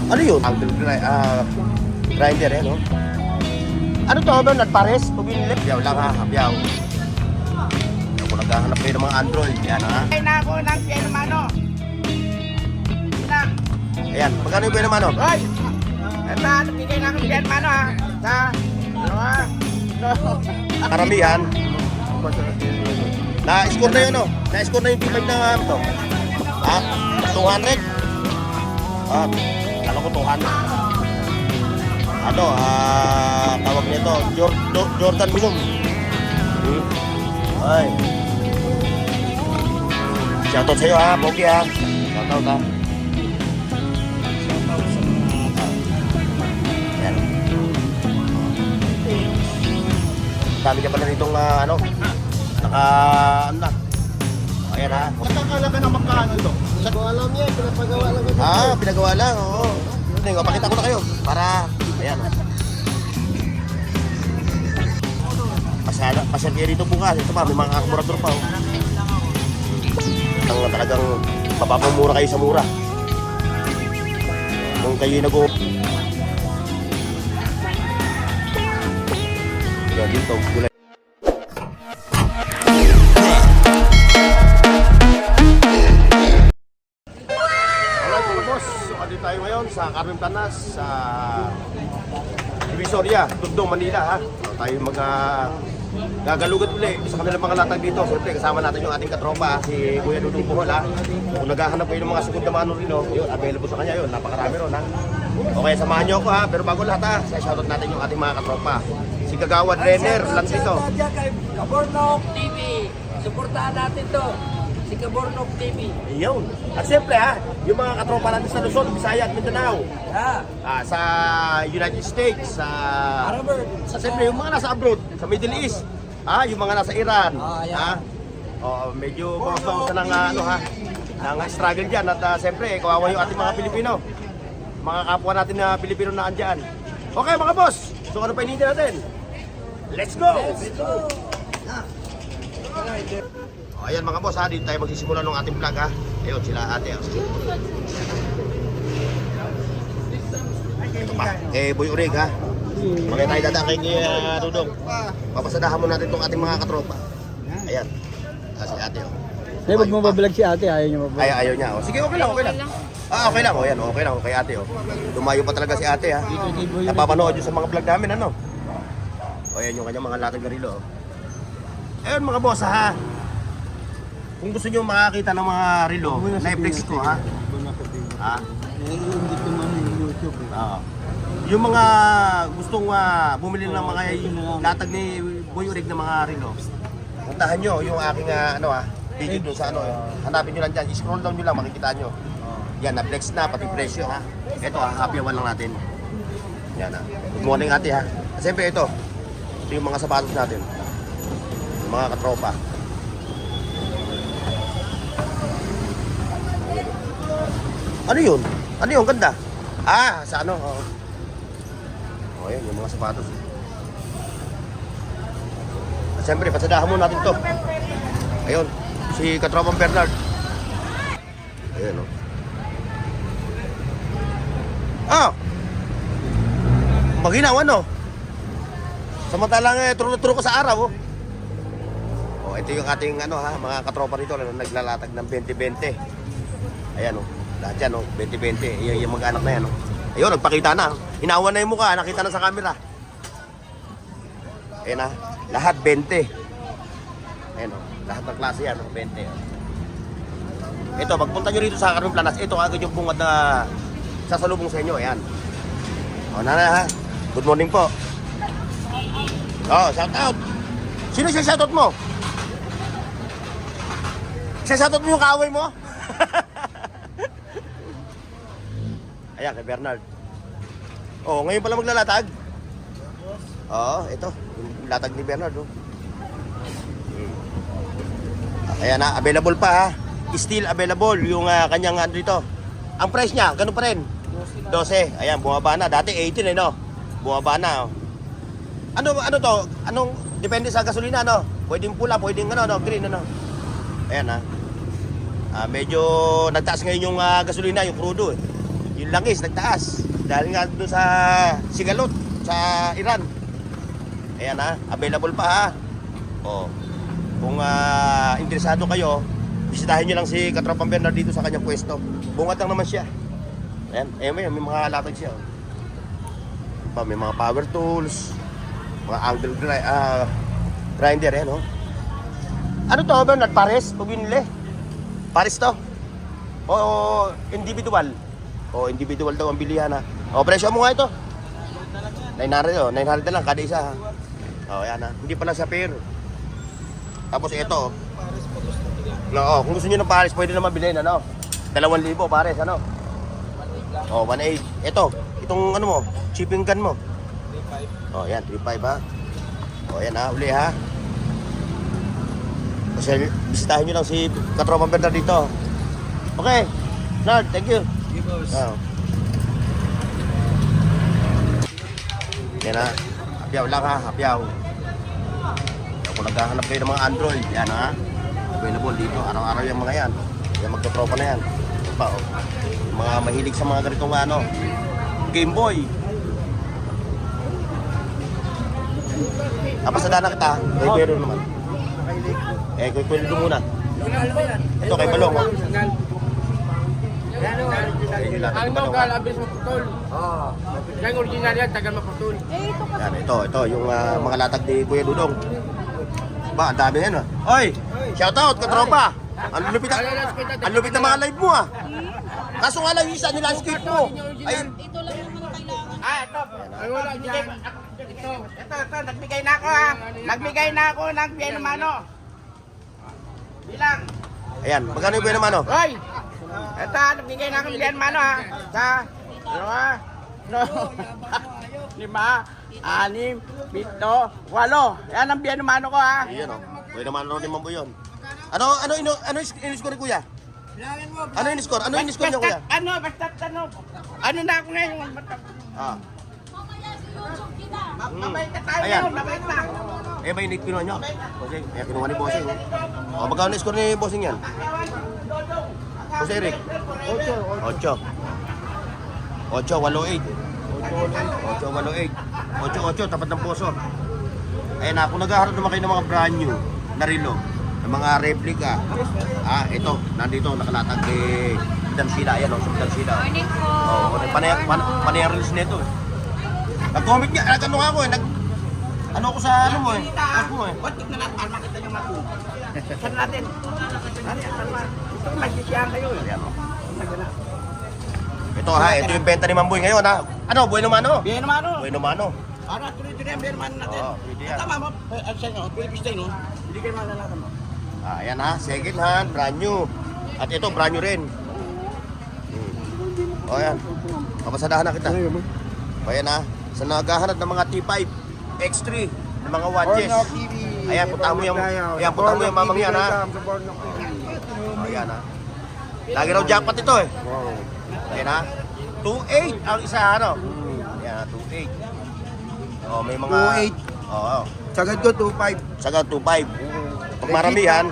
Ano yun? Grinder eh, no? Ano to, Bernard? Pares? Pag-inilip? Biyaw lang ha, biyaw. Kung naghahanap kayo ng mga Android, yan ha. Ay na ako ng piano mano. Na. Ayan, magkano yung piano mano? Hoy! Ito, nabigay na ako ng piano mano ha. Sa, ano ha? No. Karamihan. Na-score na yun, no? Na-score na yung T5 na to. Ha? 200? Ano ko 200? Ano, tawag nito, Jordan Minum. Ay. Shoutout sa'yo ha, Pogi ha. Shoutout ha. Ayan. Dami ka pala nitong ano, ano na. Ayan ha. Natakala ka na magkano ito? Sa ko alam niya, pinapagawa lang ito. Pinagawa lang, oo. Hindi, pakita ko na kayo para, ayan. Pasyal kayo dito bukas. Ito pa, may mga kakamurador pa, oh. Talagang mapapamura kayo sa mura. Kung kayo nag-o... Yan, dito, gulay. Tayo ngayon sa Carmen Planas sa Divisoria, Tugdong, Manila ha. So, tayo gagalugat uli sa kanilang mga latag dito. Siyempre kasama natin yung ating katropa si Kuya Dudong Puhol ha. So, kung naghahanap kayo ng mga sugod na mano rin, yun, available sa kanya yun, napakarami ron ha. Okay, samahan nyo ako ha, pero bago lahat ha, shoutout natin yung ating mga katropa. Si Kagawad Renner, lang dito. Kabornok TV, suportahan natin to. Si Kabornok TV. Yun. At siyempre ha, yung mga katropa natin sa Luzon, Visayas at Mindanao. Sa United States, siyempre yung mga nasa abroad, sa Middle East, yung mga nasa Iran. Medyo bawas na ng ano ha, ng struggle dyan. At siyempre, kawawa yung ating mga Pilipino. Mga kapwa natin na Pilipino na andyan. Okay mga boss, so ano pa hinihintay natin? Let's go! Let's go! Ayan mga boss ha, dito tayo magsisimula ng ating vlog ha. Ayun sila ate. Ito pa, Boy Urig ha. Magkaya tayo dadaan kay Dudong. Papasadahan mo natin itong ating mga katropa. Ayan, si ate oh. Hey, wag mo babalag si ate, ayaw niya babalag. Ayaw niya oh. Sige, okay lang, okay lang. Okay lang, ayan, okay lang kay ate oh. Lumayo pa talaga si ate ha. Napapanood yun sa mga vlog namin ano. O ayan yung kanyang mga latag na rilo oh. Ayun mga boss ha. Kung gusto nyo makakita ng mga relo, na-flex ko ha. Hindi ko man yung YouTube. Yung mga gustong bumili ng mga latag ni Boy Urig na mga relo, puntahan nyo yung aking video doon sa ano. Hanapin nyo lang dyan, scroll down nyo lang, makikita nyo. Yan, na-flex na, pati presyo ha. Ito happy one lang natin. Yan ha. Good morning ate ha. Siyempre ito yung mga sapatos natin. Yung mga katropa. Ano yun? Ano yun? Ganda. Sa ano? Ayan, yung mga sapatos. At siyempre, pasadahan muna natin to. Ayun, si Katropang Bernard. Ayan, oh. Maginaw, ano? Samantalang turo ko sa araw, oh. Ito yung ating mga katropa rito na naglalatag ng 20-20. Ayan, oh. Lahat yan, oh, 20-20. Yung mag-anak na yan, oh. Ayun, nagpakita na. Hinawan na yung mukha, nakita na sa camera. Ayan na, lahat 20. Ayan, oh, lahat ng klase yan, oh, 20. Oh. Ito, pagpunta nyo rito sa Carmen Planas, ito agad yung bungad na sasalubong sa inyo, ayan. O, ha. Good morning po. Shout out. Sino siya shoutout mo? Siya shoutout mo yung kaaway mo? Ayan, kay Bernard. Ngayon pala maglalatag. Ito. Yung latag ni Bernard, oh. Ayan na, available pa ha. Still available yung kanyang dito. Ang price niya, ganun pa rin. 12. Ayan, bumaba na. Dati 18 no? Bumaba na, oh. Ano to? Anong, depende sa gasolina, no? Pwedeng pula, pwedeng green, Ayan ha. Medyo nagtaas ngayon yung gasolina, yung crudo eh. yung langis nagtaas. Dahil nga doon sa Sigalot, sa Iran. Ayan ha, available pa ha. O, kung interesado kayo, bisitahin nyo lang si Katropang Bernard dito sa kanyang pwesto. Bungat lang naman siya. Ayan, may mga latag siya. May mga power tools, mga angle grinder, ayan o. Ano to, Bernard? Pares? Pag binili? Pares to? O individual? O individual daw ang bilihan ha. O presyo mo nga ito? 900 o, 900 na lang kada isa ha. O ayan ha, hindi pala sa pair. Tapos ito no, kung gusto nyo ng pares, pwede naman bilhin ano. 2,000 pares ano. O 1.8. Itong ano mo, shipping gun mo. 3.5. O yan, 3.5 ha. O yan ha, uli ha. Kasi bisitahin nyo lang si Katropang Bernard dito. Okay, Nard, thank you. Yan ha, hapyaw lang ha, hapyaw. Kung naghahanap kayo ng mga Android, yan ha. Available dito, araw-araw yung mga yan. Yan, magtotropa na yan. Diba, oh. Yung mga mahilig sa mga ganitong ano, Game Boy. Napasada na kita, kay Pero naman. Kay Kwento muna. Ito kay Balong. Oh. Ang nogal, abis maputol. Yung original yan, tagal maputol. Yan, ito yung mga latag ni Kuya Dudong. Ba, ang dami yan ah. Oy, shoutout katropa. Ang lupit na mga live mo ah. Kaso nga lang yung isa nila skip mo. Ay, Ito lang yung mga kailangan. Ito. Ay, wala dyan. Ito, nagbigay na ako ha. Nagbigay na ako ng piano mano. Bilang. ayan, magkano yung naman oh? Hoy! Ito, nagbigay na ako ng piano mano ha. Sa, dalawa, no, 5, 6, 7, 8. Yan ang piano mano ko ha. Ayan oh. Kuya naman ni Mambo yun. Ano in-score ni Kuya? Ano in-score? Ano in-score niya Kuya? Ano na ako ngayon? Ah. Mabait na tayo Ayan. ngayon, mabait na. Eh, may kinuha nyo? Bossing, kinuha ni Bossing. Oh, magkano na score ni Bossing yan? Boss Eric? 8. 8, 8, tapat ng puso. Ayan na, kung naghaharap naman kayo ng mga brand new na relo, ng mga replica, ito, nandito, nakalatag kay Dansila. Ayan o, sa Dansila. Morning po. Oo, panayang release nito eh. Nag-comment niya, ano nga ako eh, ano ko sa ano mo eh, post mo eh. Ba't tignan natin para makita nyo matu? Saan natin? Ito magsisiyahan kayo eh. Ayan o. Ito ha, ito yung benta ni Mamboy ngayon ha. Ano, Bueno Mano? Bien naman o. Bueno Mano. Para tuloy-tuloy ang bien naman natin. Oo, pwede yan. Tama mo, saan nyo, Philippines tayo no? Hindi kayo malalaman mo. Ayan ha, second hand, brand new. At ito, brand new rin. O ayan, papasadahan na kita. O ayan ha, sa naghahanap ng mga T5, X3, ng mga watches. Ayan, puntahan mo yung mamang yan ha. O ayan ha. Lagi raw jackpot ito eh. Ayan ha, 2.8 ang isa ano. Ayan ha, 2.8. O may mga... 2.8. Oo. Sagad ko 2.5. Sagad 2.5. Pag maramihan,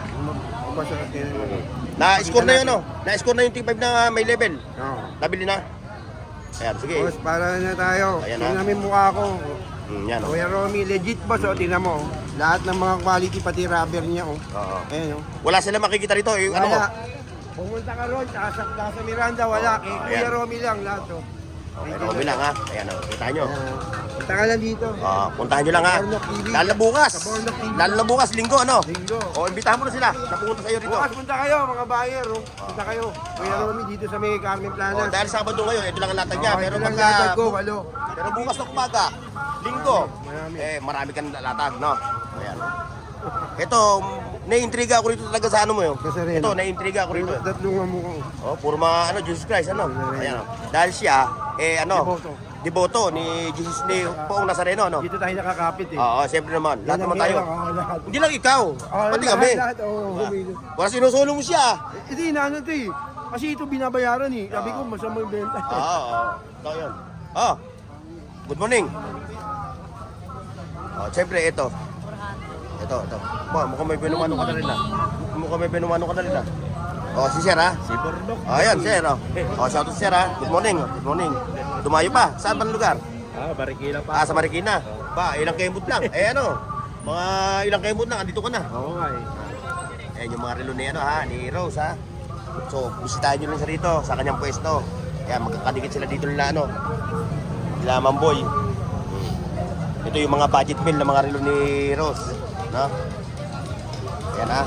na-score na yun oh. Na-score na yung T5 na may level. Nabili na. Ayan, sige. Boss, para na tayo. Ayan, Tingnan ha? namin mukha ko. Yan oh. Kuya Romy, legit boss, o, tingnan mo. Lahat ng mga quality, pati rubber niya, oh. Oo. Ayan, oh. Wala sila makikita rito. Yung ano mo? Wala. Pumunta ka ron, tsaka sa Plaza Miranda, wala. Kay Kuya ayan. Romy lang, lahat, oh. Okay, Romy lang ha. Ayan oh. Kita nyo. Punta ka lang dito. Puntahan nyo lang ha. Bornok TV. Lalo na bukas. Sa Bornok TV. Lalo na bukas, linggo ano. Linggo. O, imbitahan mo na sila. Napunta sa'yo rito. Bukas punta kayo, mga buyer, oh. Punta kayo. Kuya Romy, dito sa may Carmen O, Planas. dahil Sabado ngayon, ito lang ang latag niya. Okay, Pero ito lang pagka... latag ko, walo. Pero bukas na umaga, linggo, Marami. marami kang latag, no? Ayan. Ito, naiintriga ako rito talaga sa ano mo yun. Kasarena. Ito, naiintriga ako rito. Tatlong mukha ko. Oh, puro mga ano, Jesus Christ, ano? Ayan, oh. Dahil siya, deboto ni Jesus ni Poong Nazareno, no? Dito tayo nakakapit, eh. Oo, siyempre naman. Lahat naman tayo. Lahat. Hindi lang ikaw, pati kami. Lahat, oo. Wala sinusulo mo siya. Hindi, inaano to eh. Kasi ito binabayaran eh. Sabi ko, masama yung benta. Oo. Ito yun. Oh, good morning. Oh, siyempre, ito. Ito. Mukhang may binumano ka na rin na. Mukhang may binumano ka na rin na. Oh, si Sir ha? Si Burnok. Oh, ayan, Sir. Oh, shout out Sir ha. Good morning. Good morning. Dumayo pa. Saan bang lugar? Marikina pa. Sa Marikina. Ba, ilang kemot lang. Eh ano? Mga ilang kemot lang, andito ka na. Oo nga Ayan yung mga relo ni ano ha, ni Rose ha. So, bisitahin nyo lang siya dito sa kanyang pwesto. Ayan, magkakadikit sila dito nila ano. Nila Mamboy. Ito yung mga budget bill ng mga relo ni Rose. No? Ayan ha.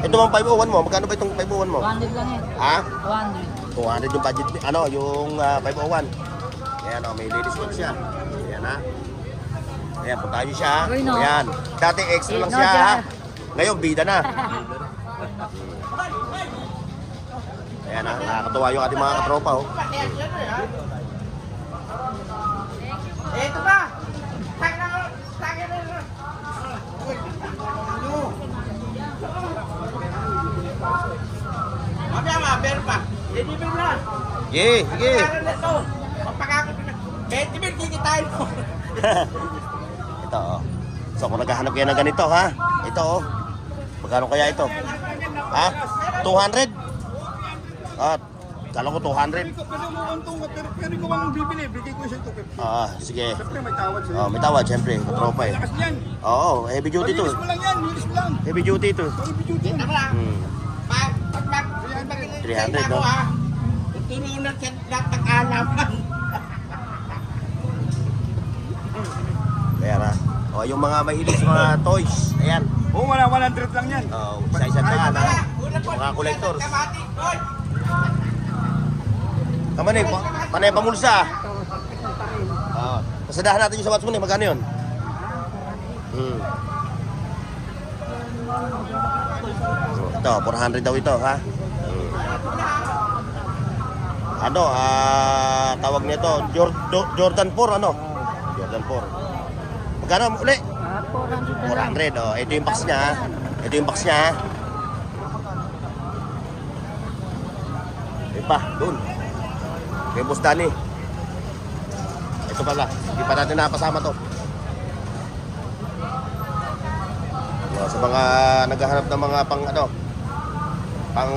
Ito bang 501 mo? Magkano ba itong 501 mo? 200 lang yan. Ha? 200. 200 yung budget bill. Ano, yung 501. Ayan o, may ladies watch siya. Ayan ha. Ayan, puntahan nyo siya ha. Uy, no. Ayan. Dati extra lang No, siya ha. Jar. Ngayon, bida na. Ayan ha, nakakatuwa yung ating mga katropa oh. Ito ba? Mamaya pero pa. Deliver mo na. Sige, sige. Kailangan na ito. Magpakakot na. 20 mil, kikitain mo. Ito oh. So kung naghahanap kayo ng ganito ha, ito oh. Magkano kaya ito? Ha? 200? At kala ko 200. Pero ko bang bibili, bigay ko siya ito. Sige. Siyempre may tawad siya. Oh, may tawad syempre, katropa eh. Lakas niyan. Oo, heavy duty to. Linis mo lang yan, linis mo lang. Heavy duty to. Heavy duty. Dito lang. Pag 300 no? Tutulungan siya lahat ng alaman. Kaya na. Oh, yung mga mahilig sa mga toys. Ayan. Oo, wala 100 lang yan. Oh, isa-isa na ha. Mga collectors. Kamanay, panay pamulsa. Pasadahan natin yung sa Watchman eh. Magkano yun? Ito, 400 daw ito ha. Ano, tawag nito, Jordan 4 ano? Jordan 4. Magkano uli? 400 oh. Ito yung box niya ha. Ito yung box niya ha. Ito pa, doon. Kay Boss Danny. Ito pala, hindi pa natin napasama to. Sa mga naghahanap ng mga pang ano, pang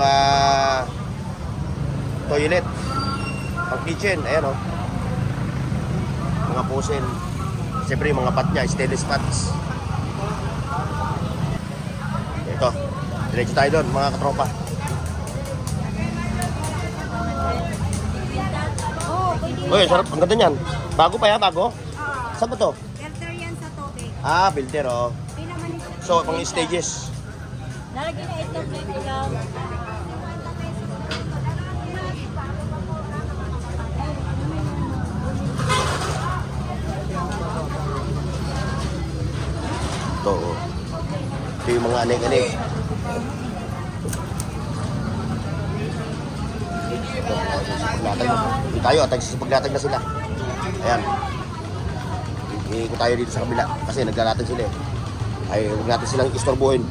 toilet, pang kitchen, ayan oh. Mga puzzle. Siyempre yung mga pot niya, stainless pots. Ito, diretso tayo doon mga katropa. Uy, sarap. Ang ganda niyan. Bago pa yan, bago? Saan ba to? Filter yan sa tubig. Filter oh. Pinamanis. So, pang stages. Lalagyan na ito, pwede lang. Ito oh. Ito yung mga anig-anig. Hindi tayo, tagsisipaglatag na sila. Ayan. Iikot tayo dito sa kabila kasi naglalatag sila eh. Ay, huwag natin silang istorbohin.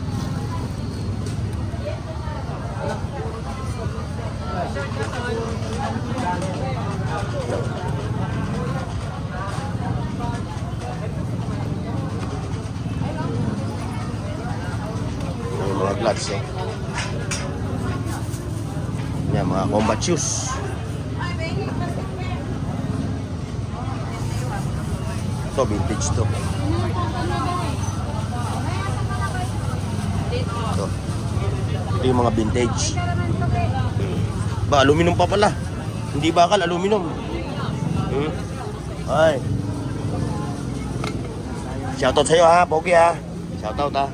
Yung mga gloves eh. Yan, mga combat shoes. Ito, vintage to. Ito. Ito yung mga vintage. Ba, aluminum pa pala. Hindi bakal, aluminum. Ay. Shoutout sa'yo ha, Pogi ha. Shoutout ha.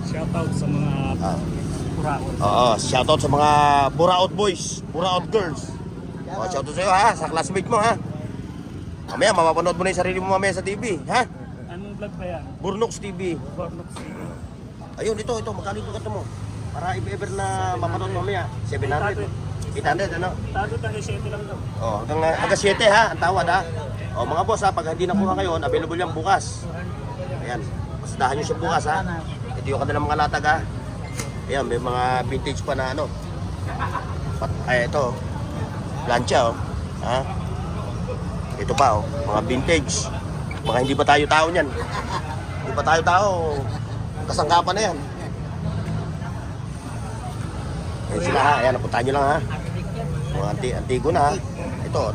Shoutout sa mga Buraot. Oo, shoutout sa mga Buraot boys, Buraot girls. Shoutout sa'yo ha, sa classmate mo ha. Mamaya, mapapanood mo na yung sarili mo mamaya sa TV, ha? Anong vlog pa yan? Burnox TV. Bornox TV. Ayun, ito, magkano ito kato mo? Para if-ever na mapanood mamaya, 700. 800, ano? Tago tayo 7 lang daw. Oh, hanggang 7 ha, ang tawad ha. Oh, mga boss ha, pag hindi nakuha ngayon, available yan bukas. Ayan, pasadahan nyo siya bukas ha. Ito yung kanilang mga latag ha. Ayan, may mga vintage pa na ano. Ay, ito. Plancha oh. Ha? Ito pa oh, mga vintage. Mga hindi pa tayo tao niyan. Hindi pa tayo tao. Kasangkapan na yan. natin sila ha. Ayan, napuntahan nyo lang ha. Mga antigo na ha.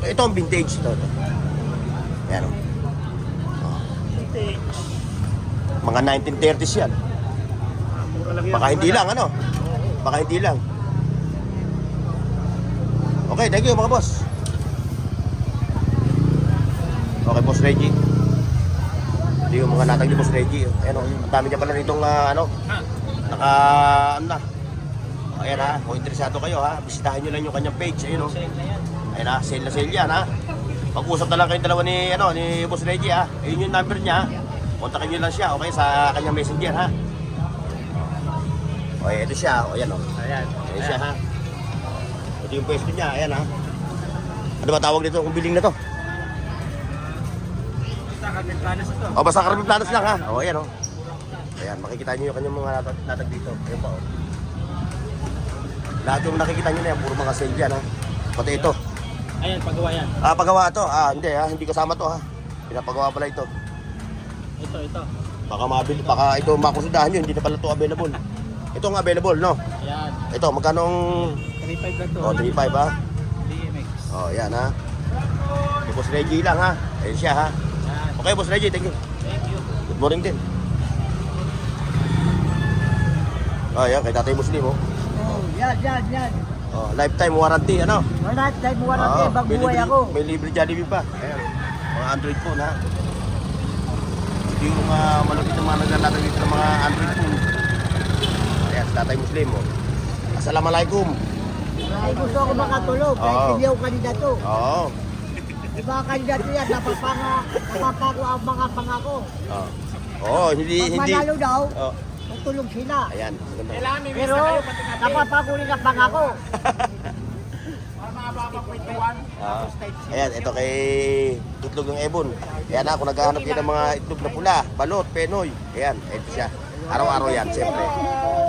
Ito ang vintage. Ito. Ayan o. Mga 1930s yan. Baka hindi lang, ano? Baka hindi lang. Okay, thank you mga boss. Okay, Boss Reggie. Ito yung mga latag ni Boss Reggie. Ayan o, ang dami niya pala nitong ano ano na. Ayan ha, kung interesado kayo ha, bisitahin nyo lang yung kanyang page. Ayun o. Ayan ha, sale na sale yan ha. Pag-usap na lang kayong dalawa ni Boss Reggie ha. Ayun yung number niya. Kontakin nyo lang siya, okay, sa kanyang messenger ha. Okay, ito siya. O, ayan o. Ayan siya ha. Ito yung pwesto niya, ayan ha. Ano ba tawag dito kung biling na to? O, basta Carmen Planas lang ha. O, ayan o. Ayan, makikita nyo yung kanyang mga latag dito. Ayan pa o. Lahat yung nakikita nyo na yan, puro mga sale yan ha. Pati ito. Ayan, pagawa yan. Pagawa to. Hindi ha, hindi kasama to ha. Pinapagawa pala ito. Ito. Baka mabili, baka ito makusudahan nyo, hindi na pala ito available. Ito ang available, no? Ayan. Ito, magkano ang... 3.5 lang to. O, 3.5 ha? DMX. O, yan ha. Yung Boss Reggie lang ha. Ayun siya ha. Ayan. Okay, Boss Reggie, thank you. Thank you. Good morning din. Ayan, kay Tatay Muslim oh. Yan. Lifetime warranty, ano? Wala, tayo mo warranty, bagbuhay ako. May libre Jollibee pa. Ayan. Mga Android phone ha. Ito yung malapit na mga naglalagay dito ng mga Android phone. Ayan, si Tatay Muslim oh. Assalamualaikum. Ay, gusto ako makatulog, kahit Oo. hindi ako kandidato. Oo. Yung mga kandidato yan, napapako ang mga pangako. Oo, hindi. Pag manalo daw, Oh. tutulog sila. Ayan. Ganda. Pero, napapako rin ang pangako. Ayan, ito kay Itlog ng Ebon. Ayan na, kung naghahanap kayo ng mga itlog na pula, balot, penoy. Ayan, ito siya. Araw-araw yan, siyempre.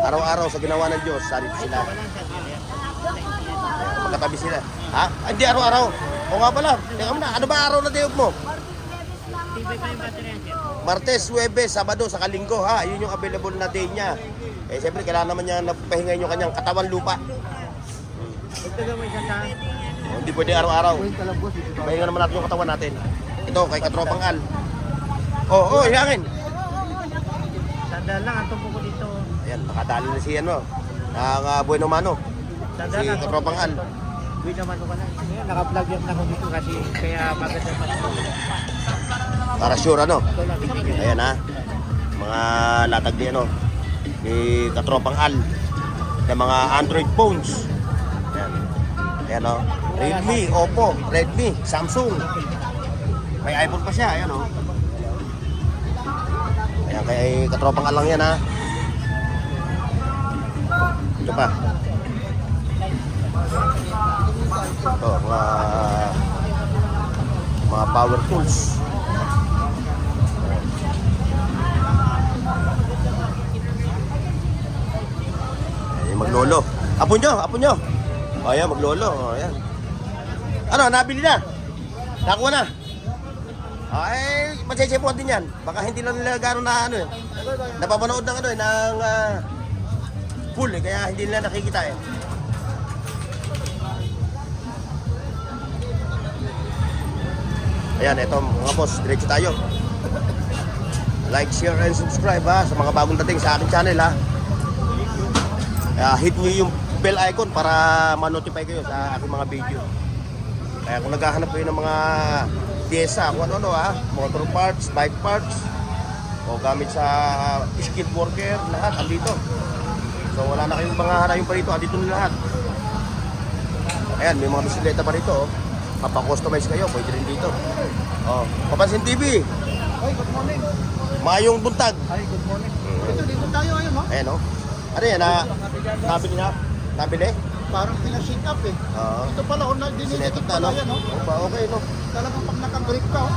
Araw-araw sa ginawa ng Diyos, sarito sila. Ayan, magkatabi sila. Ha? Ay, hindi araw-araw. O nga pala, teka mo na, ano ba araw na dayog mo? Martes, Huwebes, Sabado, sa Linggo ha. Yun yung available na day niya. Eh, siyempre, kailangan naman niya napahingayin yung kanyang katawan lupa. Hindi pwede araw-araw. Pahinga naman natin yung katawan natin. Ito, kay Katropang Al. Oo, hihangin. Sandal lang, ang tumpo ko dito. Ayan, nakadali na si ano, ang Bueno Mano. Si Katropang Al. Uy naman ko ka na. Naka-vlog yan ako dito kasi kaya maganda pa ito. Para sure ano. Ayan ha. Mga latag ni ano, ni Katropang Al. Ng mga Android phones. Ayan. Ayan o. Redmi, Oppo, Redmi, Samsung. May iPhone pa siya, ayan o. Ayan, kay Katropang Al lang yan ha. Ito pa. Ito, mga power tools. Ayan, maglolo. Apo nyo. O, ayan, maglolo. O, ayan. Ano, nabili na? Nakuha na? Ay, magsisipuan din yan. Baka hindi lang nila gano'n na ano eh. Napapanood ng ano eh, ng full eh, kaya hindi nila nakikita eh. Ayan, eto mga boss, diretso tayo. Like, share, and subscribe ha, sa mga bagong dating sa aking channel ha. Hit nyo yung bell icon para ma-notify kayo sa aking mga video. Kaya kung naghahanap kayo ng mga pyesa, kung ano ha, motor parts, bike parts, o gamit sa skilled worker, lahat andito. So wala na kayong mga hanapin pa rito, andito na lahat. Ayan, may mga bisikleta pa rito. Mapa-customize kayo, pwede rin dito. Papansin TV. Ay, good morning. Mayong buntag. Ay, good morning. Ito, dito tayo ayun, no? Ayan o. Ano yan, nabili na? Nabili? Parang pinasit up eh. Oo. Ito pala, dinidikit Sinetot na, pala no? yan, no? Okay, no? Talagang pag nakagrip ka, oh.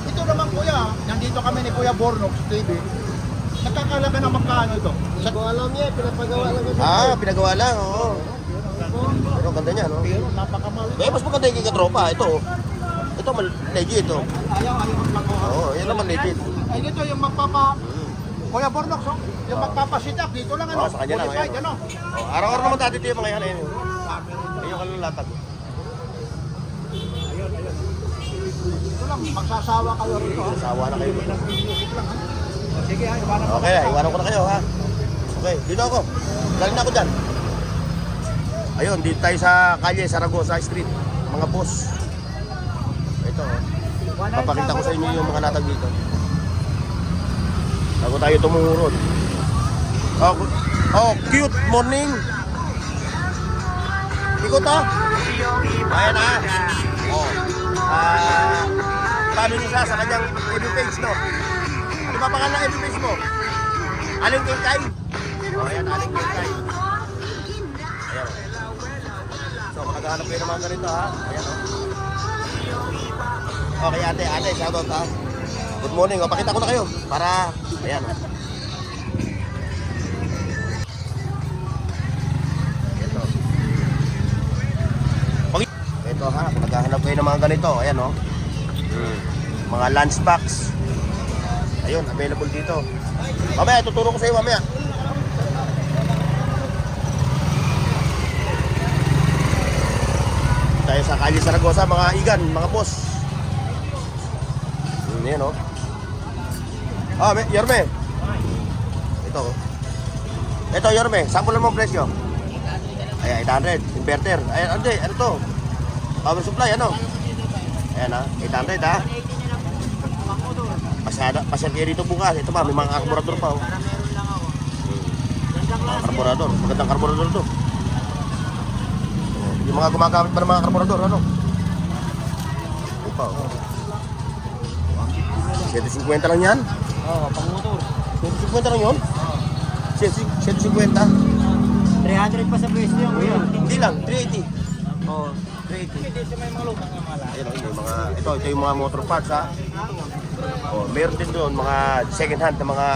Ito naman kuya, nandito kami ni Kuya Bornox TV. Nakakala ka na magkano ito? Sa ko alam niya, pinapagawa lang ito. Pinagawa lang, oo. Pero ganda niya, no? Pero napakamali. Mas maganda yung kikatropa, ito. Ito, legit, ito. Ayaw magpagawa. Oo, yan naman legit. Ay, ito yung Kuya Bornox, oh. Yung magpapasitak, dito lang ano. Sa kanya lang. Modified, Ayan. ano. Oh, araw-araw naman dati ito yung mga yan. Ayun yung kalalatag. Ito lang, magsasawa kayo rito. ah. Sasawa na kayo. Sige, ha, iwanan ko. Okay, iwanan ko na kayo ha. Okay, dito ako. Galing na ako dyan. Ayun, dito tayo sa Calle Zaragoza Street. Mga boss. Ito, papakita ko sa inyo yung mga latag dito. Bago tayo tumurod. Oh, cute morning. Ikot ha. Ayan ha. Oh. Paano niyo sa kanyang FB page, no? Ano ba pangalan ng FB page mo? Aling Kay? Oh, ayan, Aling Kay. Ayan. So, kung naghahanap kayo ng mga ganito, ha? Ayan, oh. Okay, ate, shoutout ha. Good morning, oh, pakita ko na kayo. Para, ayan, oh. Ito. Ito ha, kung naghahanap kayo ng mga ganito, ayan, oh. Mga lunch box. Ayun, available dito. Mamaya, tuturo ko sa iyo mamaya. Tayo sa Calle Zaragoza, mga igan, mga boss. Yan, oh. Yorme. Ito, oh. Ito, Yorme. Sample mo ang presyo. Ayan, 800. Inverter. Ayan, ano to? Power supply, ano? Ayan, ha. 800, ha. Pasyal kayo dito bukas. Ito pa, may mga karburador pa, oh. Mga karburador. Magandang karburador to. Yung mga gumagamit pa ng mga karburador, ano? Ito pa, oh. 750 lang yan? Oo, pang motor. 750 lang yun? 750? 300 pa sa presyo yung kuya. Hindi lang, 380. Oo. 380. Hindi sa may mga lutang ng mala. Ayun, ito yung mga motor parts, ha. Oh, meron din doon mga second hand na mga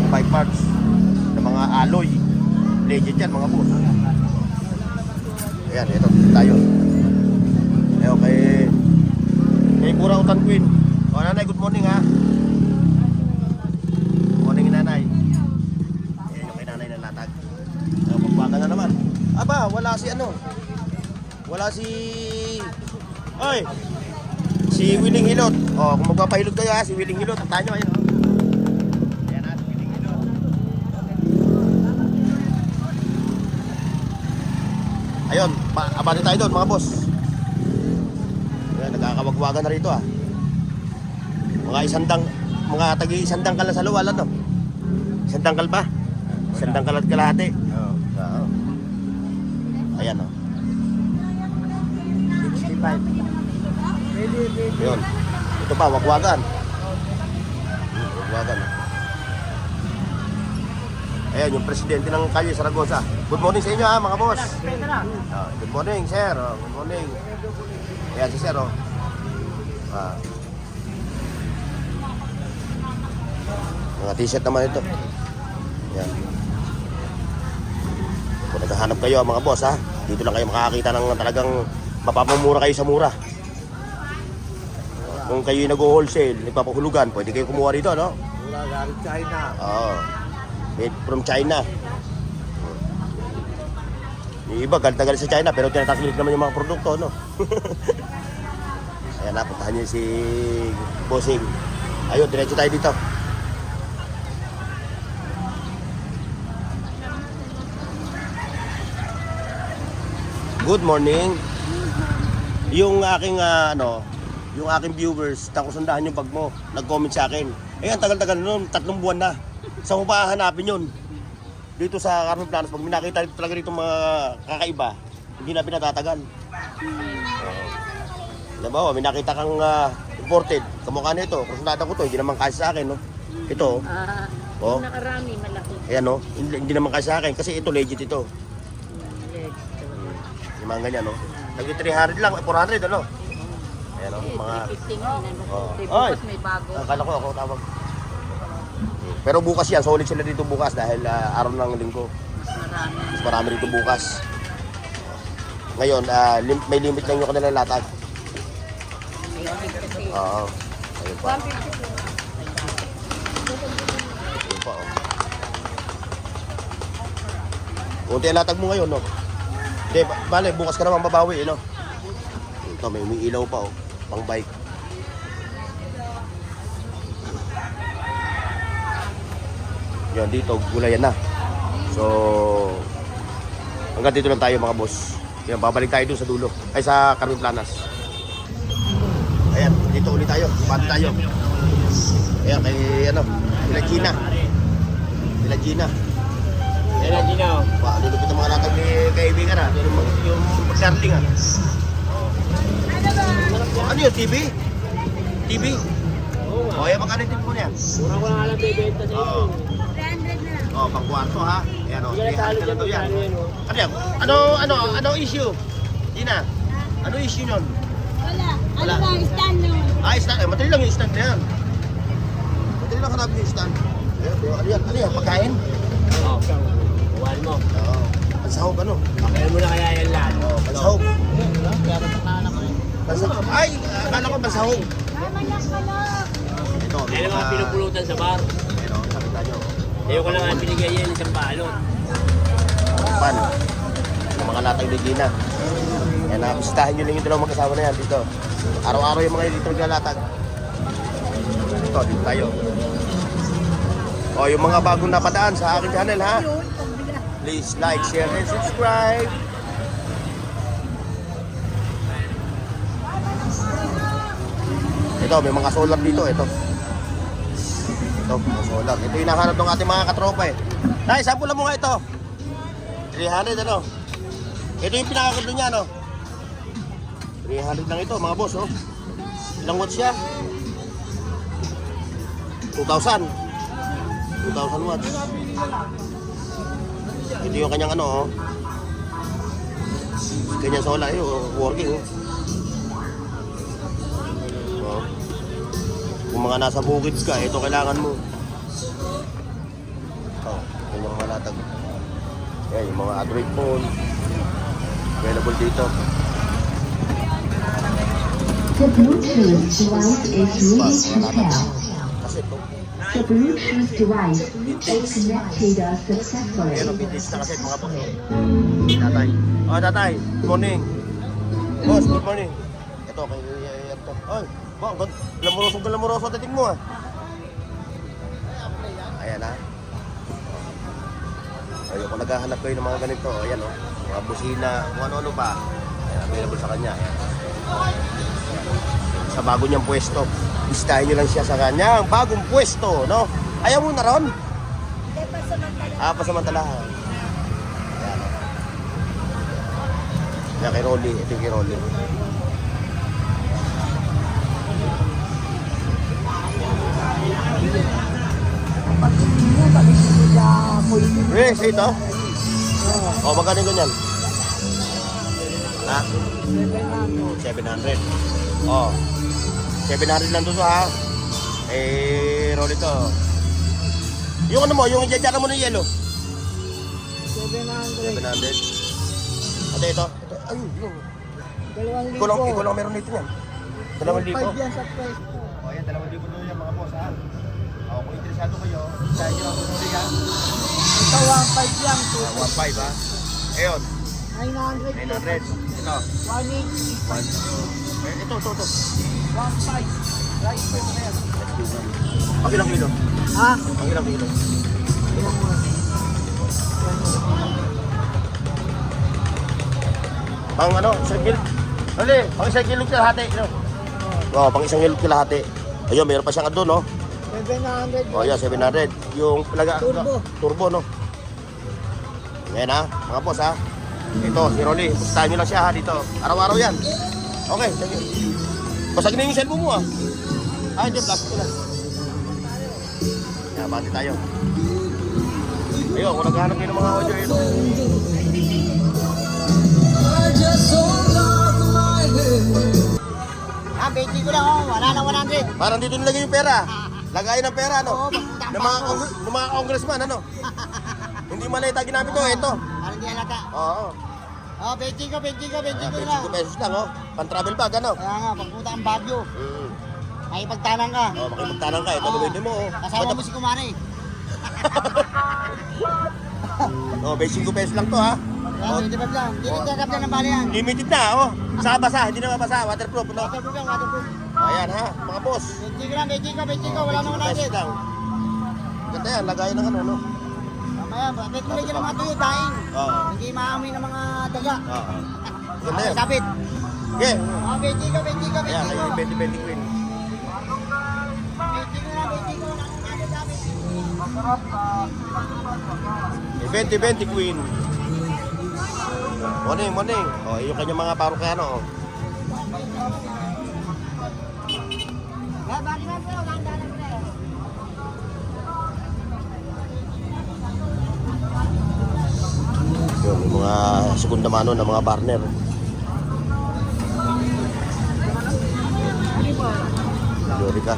bike parts, na mga alloy. Legend yan, mga boss. Ayan, ito tayo. Ayun, kay Pura Utan Queen. O, nanay, good morning, ha. Good morning, nanay. Ayan yung kay nanay na latag. Magbaga na naman. Aba, wala si ano. Wala si... Oy! Si Willing Hilot. Oh, kung magpapahilot kayo ha, si Willing Hilot. Ang tanyo, ayun, oh. Ayan ha, si Willing Hilot. Ayun, abante tayo doon, mga boss. Ayan, nagkakawagwagan na rito, ha. Mga tagi-isandang kala sa luwal, ano? Isandang kal ba? Isandang kalat kalahati. Oo. Ayan, oh. 65. Yun. Ito pa, wagwagan. Wagwagan. Ayan, yung presidente ng Calle Zaragoza. Good morning sa inyo, ha, mga boss. Good morning, sir. Good morning. Ayan si sir, oh. Mga t-shirt naman ito. Ayan. Kung naghahanap kayo, mga boss, ha, dito lang kayo makakakita ng talagang mapapamura kayo sa mura. Kung kayo nag-wholesale, nagpapahulugan, pwede kayo kumuha rito, no? Wala, galing China. Oo. Made from China. Yung iba, galit sa China, pero tinataklit naman yung mga produkto, no? Ayan na, puntahan niyo si Bossing. Ayun, diretso tayo dito. Good morning. Yung aking yung aking viewers, takusundahan yung bag mo, nag-comment sa akin. Eh, ang tagal-tagal nun, 3 buwan na. Saan mo pa hahanapin yun? Dito sa Carmen Planas, pag minakita talaga dito mga kakaiba, hindi na pinatatagal. Halimbawa, may nakita kang imported, kamukha nito, kasundahan ko to, hindi naman kasi sa akin, no? Ito, oh. Nakarami, malaki. Ayan, no? Hindi naman kasi sa akin, kasi ito, legit ito. Yung mga ganyan, no? Naging 300 lang, 400, ano? Ayan, no? Mga... 350 nga, Oh. bukas may bago. Akala ko ako tawag. Pero bukas yan, solid sila dito bukas dahil araw ng linggo. Marami. Mas marami dito bukas. Ngayon, may limit lang yung kanilang latag. Oo. Ayun pa. 150. pa, oh. Kunti ang latag mo ngayon, no? Hindi, bale, bukas ka naman babawi, no? Ito, may umiilaw pa, oh. Pang bike. Yan, dito, gulayan na. So, hanggang dito lang tayo mga boss. Yan, babalik tayo dun sa dulo. Ay, sa Carmen Planas. Ayan, dito ulit tayo. Pati tayo. Ayan, kay ano, Villa Gina. Villa Gina. Yan, Gino. Lulupit ang mga latag ni kaibigan ha. Yung pag-starting ha. Ano yun, TV? TV? O, yan, magkano yung TV mo niya? Mura ko lang alam bibenta sa Oo. 300 na lang. Oh, pang kwarto ha. Ayan o, Hindi ka natalo dyan, to yan. magkano yan, oh. Ano yan? Ano issue? Gina? Ano issue nun? Wala. Wala. Ano lang, stand lang. Ah, stand. Eh, madali lang yung stand na yan. Madali lang hanapin yung stand. Ayan, ano yan? Ano yan? Pagkain? Oo, buwan mo. Oo. Pansahog ano? Pakain mo na kaya yan lahat. Oo, pansahog. Pansahog. Ay, akala ko pansahog. Mamanyak ka na. Ito, Yan ang mga pinupulutan sa bar. Ito, sakita nyo. Ayoko lang nga binigay yan isang balot. Pan. Yung mga latag ni Gina. Yan, nabistahin nyo lang yung dalawang magkasama na yan dito. Araw-araw yung mga dito naglalatag. Ito, dito tayo. O, yung mga bagong napadaan sa aking channel ha. Please like, share, and subscribe. Ito, may mga solar dito. Ito, mga solar. Ito yung nahanap ng ating mga katropa eh. Dahil, sampulan mo nga ito. 300 ano. Ito yung pinakaganda niya no. 300 lang ito mga boss oh. Ilang watts siya? 2,000 watts. Ito yung kanyang ano oh. Kanyang solar eh oh, working oh. Oh. Kung mga nasa bukids ka, ito kailangan mo. Oh, yung mga malatag. Yan, yung mga Android phone. Available dito. The Bluetooth device is ready to pair. Kasi ito. The Bluetooth device is connected successfully. Ayan ang vintage na kasi mga boss. Tatay. Oh, tatay. Good morning. Boss, good morning. Ito, kay ito. Ay, wow, glamoroso dating mo ah. Ayan ah. Ayun, kung naghahanap kayo ng mga ganito, ayan o. Mga busina, kung ano-ano pa. Ayan, available sa kanya. Ayan. Sa bago niyang pwesto. Bistahin niyo lang siya sa kanyang bagong pwesto, no? Ayaw mo na ron? Pasamantala. Ayan. Ayan, kay Rolly. Ito yung kay Rolly. Yes, ito. O, magkano yung ganyan? Ha? 700. O, 700 lang to ha. Eh, roll ito. Yung ano mo, yung ijajara mo ng yelo. 700. Ate, ito. Ayun, yun. 2,000. Ikaw lang meron dito yan. 2,000. O, yan, 2,000 doon yan mga boss ha. O, kung interesado kayo, dahil nyo lang ito yan. Ito 1.5 lang. 1.5 ha. Ayun, 900. 900. Ito. 180. Ito. 1.5. Right, pwede na yan. Ang ilang kilo? Ha? Ang ilang kilo? Pang ano, isang kilo? Hali, pang isang kilo kalahati. No? Oo, pang isang kilo kalahati. Ayun, mayroon pa siyang ano, no? 700. O, yan, 700. Yung Turbo. Turbo, no? Ngayon ha, mga boss ha. Ito, si Rolly. Pustahan nyo lang siya ha dito. Araw-araw yan. Okay, thank you. Basag na yung cellphone mo ah. Ay, hindi, plastic ko lang. Yan, bati tayo. Ayun, kung naghahanap kayo ng mga audio, yun. Benti ko lang, wala na 100. Parang dito nilagay yung pera. Lagayin ng pera, ano? Ng mga congressman, ano? Hindi malita ginamit ko, ito. Parang di halata. Oo. Benti ko 25 pesos lang, oh. Pan-travel bag, ano? Kaya nga, pagpunta ang Baguio, Mm. ay pagtanang ka. Oh, makipagtanang ka, ito gawin mo, oh. Kasama mo si Kumari. Oh, 25 pesos lang to ha. Oh, Hindi ba lang? Hindi nagkakap na ng bali yan. limited na oh. Sa basa, hindi na mabasa, waterproof no. Waterproof yan, waterproof. Ayan ha, mga boss. 20 gram, 20 ko, wala naman 25 pesos natin. lang. Ganda yan, lagayan ng ano no. Mamaya, bakit mo lagyan ng mga tuyo, daing. Oo. Hindi maamoy ng mga daga. Oo. Ganda yan. Sabit. Okay. 20 ko, 20 ko, 20 Ayan, ko. kayo 20 queen. 20 ko na, 20 ko. 20 queen. Morning. Oh, yung kanyang mga parokano oh. Yung mga segunda mano na mga partner. Yorika.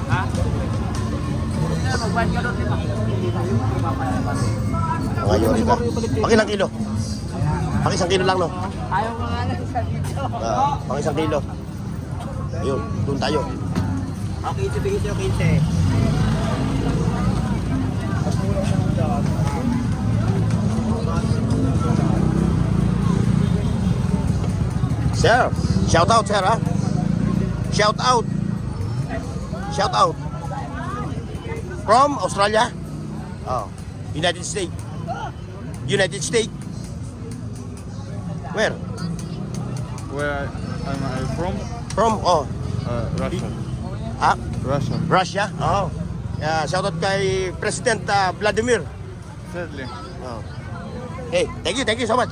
Mga Yorika. Pakilang kilo? Pakisang kilo lang no? Ayaw mga lang sa dito. Pakisang kilo. Ayun, doon tayo. Okay, ito 15. Sir, shout out sir ha. Shout out. Shout out. From Australia? Oh, United States. United States. Where? Where am I from? From oh, Russia. ah, Russia. Russia. Oh. Yeah, shout out kay President Vladimir. Sadly. Oh. Hey, thank you so much.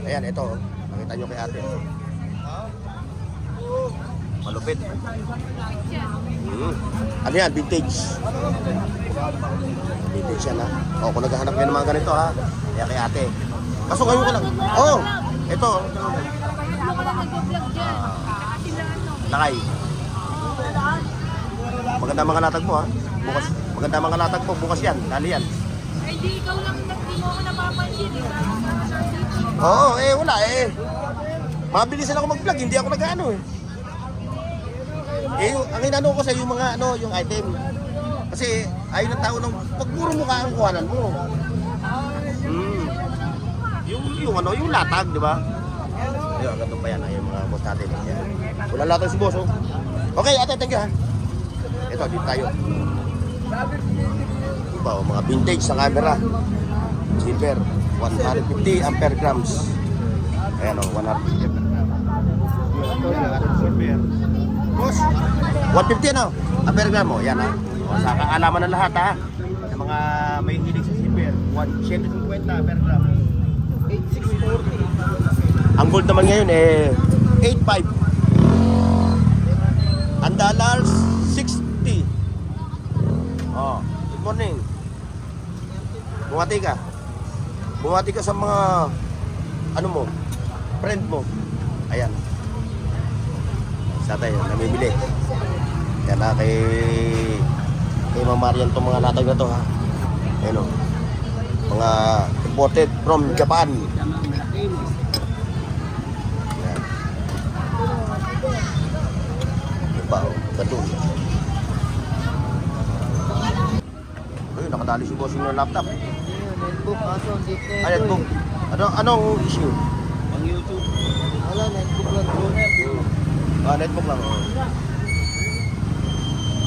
Ayan, ito. Oh. Nakita nyo kay ate. Malupit. Ano yan? Vintage. Vintage yan ha. O, kung naghahanap kayo ng mga ganito ha, kaya kay ate. Kaso ngayon ko lang. Oh, ito. Ano ka lang nag-vlog dyan? Lakay. Maganda mga latag mo ha. Bukas. Maganda mga latag mo. Bukas yan. Dali yan. Ay, di ikaw lang, di mo ako napapansin. Oo, wala eh. Mabilis lang ako mag-vlog, hindi ako nag-ano eh. Ang inano ko sa yung mga yung item. Kasi ayun ang tao ng pag puro mukha ang kuhanan mo. Yung latag, di ba? Ayun, ganito pa yan, ayun mga boss natin. Yan. Wala latag si boss, oh. Okay, ate, thank you ha. Ito, dito tayo. Diba, mga vintage sa camera. Silver, 150 ampere grams. Ayan o, 150 ampere grams. Boss, 150 ano? Ampere gram mo, yan ha. O, sa kaalaman ng lahat ha. Sa mga may hilig sa silver, 150 ampere gram. 8,640. Ang gold naman ngayon 8,500. Ang dollars, 60. Oh, good morning. Bumati ka. Bumati ka sa mga mo, friend mo. Ayan. Sa tayo, namimili. Yan na kay Ma'am Marian itong mga latag na to ha. Ayan o. Mga imported from Japan. Ayan. Diba o, gadun. Ayun, nakadali si bossing ng laptop. Netbook, aso, dito. Ay, netbook. Anong issue? Ang YouTube. Wala, netbook lang. Netbook lang. Oh.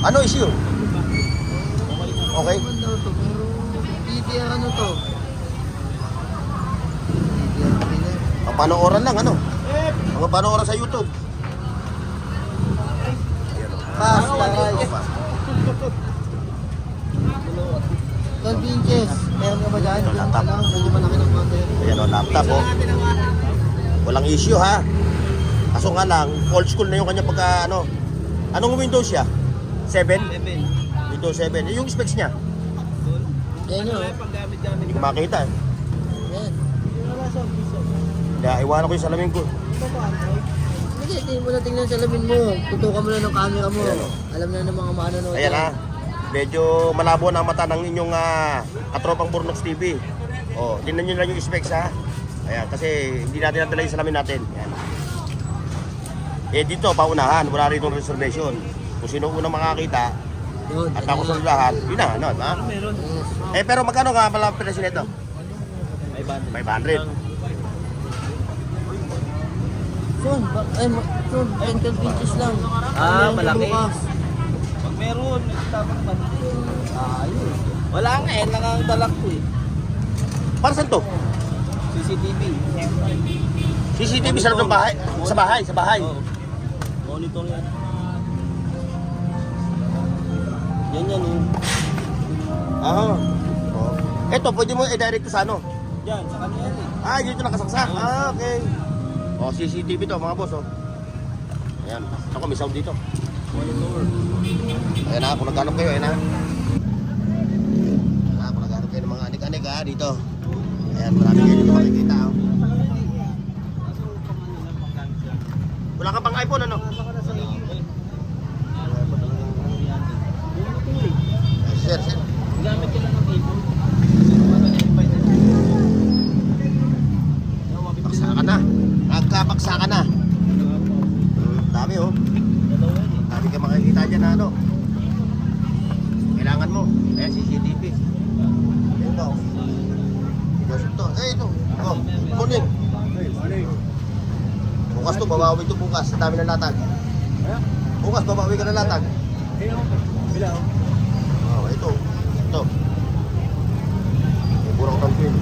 Ano issue? Okay. Ano to? Pero, DDR ano to? Ang panooran lang, ano? Ang panooran sa YouTube. Pass, taray. 12 inches. Meron ka ba dyan? Ito, laptop. Medyo malaki ng konti. Ayan o, laptop o. Walang issue ha. Kaso nga lang, old school na yung kanya pagka Anong Windows siya? 7? Windows 7. Yung specs niya? Yan yun. Hindi ko makita eh. Yan. Kaya iwanan ko yung salamin ko. Hindi mo na tingnan sa lamin mo. Tutukan mo na ng camera mo. Alam na ng mga manonood. Ayan ha. Medyo malabo na ang mata ng inyong katropang Burnox TV. O, tingnan nyo lang yung specs ha. Ayan, kasi hindi natin nadala yung salamin natin. Ayan. Dito, paunahan. Wala rin yung reservation. Kung sino unang makakita, At ako sa lahat, yun na, ano, ha? Eh, pero magkano nga pala ang presyo nito? 500. Son, son, 10 inches lang. Malaki. Pag meron, tapos man. Ayun. Wala nga eh, nangangalak ko eh. Para saan to? CCTV. CCTV sa loob ng bahay? Sa bahay. Monitor yan. Yan oh. Oh. Ito, pwede mo i-direct to sa ano? Yan, sa kanya yan eh. Ah, dito nakasaksak. Ah, okay. Oh, CCTV to mga boss, oh. Ayan. Ako, may sound dito. Monitor. Ayan na, kung naghanap kayo, ayan na. Ayan na, kung naghanap kayo ng mga anik-anik, ha, dito. Ayan, marami kayo dito makikita, oh. Wala ka pang iPhone, ano? Sir. Gamit ka lang ng iPhone. Baksakan na. Nagkabaksakan na. Dami, oh. Dami ka makikita dyan na, ano. Kailangan mo. Ayan, CCTV. Ito. Ito. Ito. Oh, morning. Bukas to, babawi to bukas. Ang dami ng latag. Bukas, babawi ka ng latag. Oh, ito. Ito. Puro ko ng twin.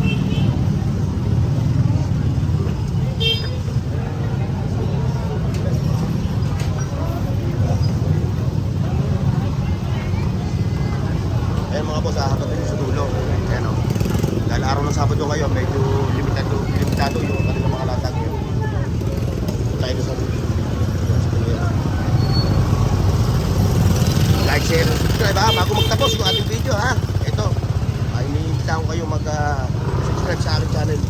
Ayan mga boss, hanggang dito sa dulo. Ayan o. Dahil araw ng Sabado ngayon, medyo limitado yung kanilang mga latag yun. Tayo doon sa dulo. Like, share, subscribe ha, bago magtapos yung ating video ha. Ito, ay iniimbita ko kayo mag-subscribe sa aking channel.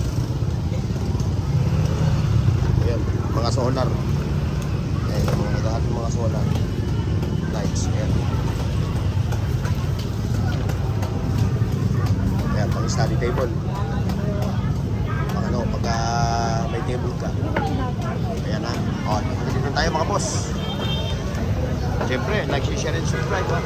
Ayan, mga solar. Ayan, mga nagahat ng mga solar. Lights, ayan. Ayan, pang study table. Pag ano, pagka may table ka. Ayan ha. O, dito tayo mga boss. Siyempre, like, share, and subscribe ha.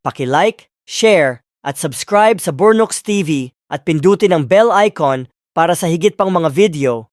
Paki-like, share, at subscribe sa Bornox TV at pindutin ang bell icon para sa higit pang mga video